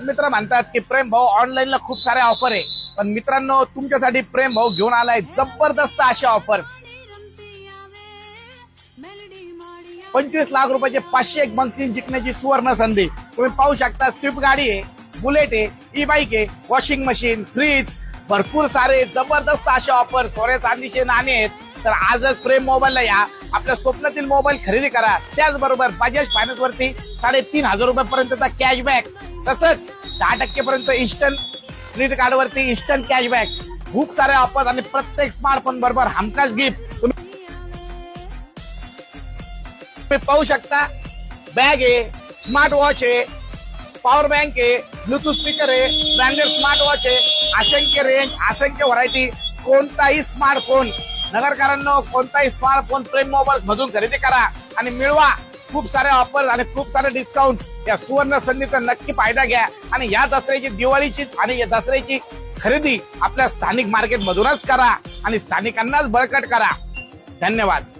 मित्र म्हणतात की प्रेम भाऊ ऑनलाईनला खूप साऱ्या ऑफर आहे, पण मित्रांनो तुमच्यासाठी प्रेम भाऊ घेऊन आलाय जबरदस्त अशा ऑफर। 25 लाख रुपयाचे 501 मशीन जिंकण्याची सुवर्ण संधी। तुम्ही पाहू शकता स्विफ्ट गाडी आहे, बुलेट आहे, ई बाईक आहे, वॉशिंग मशीन, फ्रीज, भरपूर सारे जबरदस्त असे ऑफर, सोन्या चांदीचे नाणे आहेत। तर आजच प्रेम मोबाईलला या, आपल्या स्वप्नातील मोबाईल खरेदी करा। त्याचबरोबर बजाज फायनान्स वरती 3,500 रुपयापर्यंतचा कॅशबॅक, तसंच 10% पर्यंत इन्स्टंट क्रेडिट कार्ड वरती इन्स्टंट कॅशबॅक, खूप सारे ऑफर आणि प्रत्येक स्मार्टफोन बरोबर हमखास गिफ्ट। तुम्ही पाहू शकता बॅग आहे, स्मार्ट वॉच आहे, पॉवर बँक आहे, ब्लूटूथ स्पीकर आहे, ब्रँडेड स्मार्ट वॉच आहे, असंख्य रेंज, असंख्य व्हरायटी। कोणताही स्मार्टफोन नगरकरांनो, कोणताही स्मार्टफोन प्रेम मोबाईल मधून खरेदी करा आणि मिळवा खूप सारे ऑफर आणि खूप सारे डिस्काउंट। या सुवर्ण संधीचा नक्की फायदा घ्या आणि या दसऱ्याची, दिवाळीची आणि या दसऱ्याची खरेदी आपल्या स्थानिक मार्केट मधूनच करा आणि स्थानिकांनाच बळकट करा। धन्यवाद।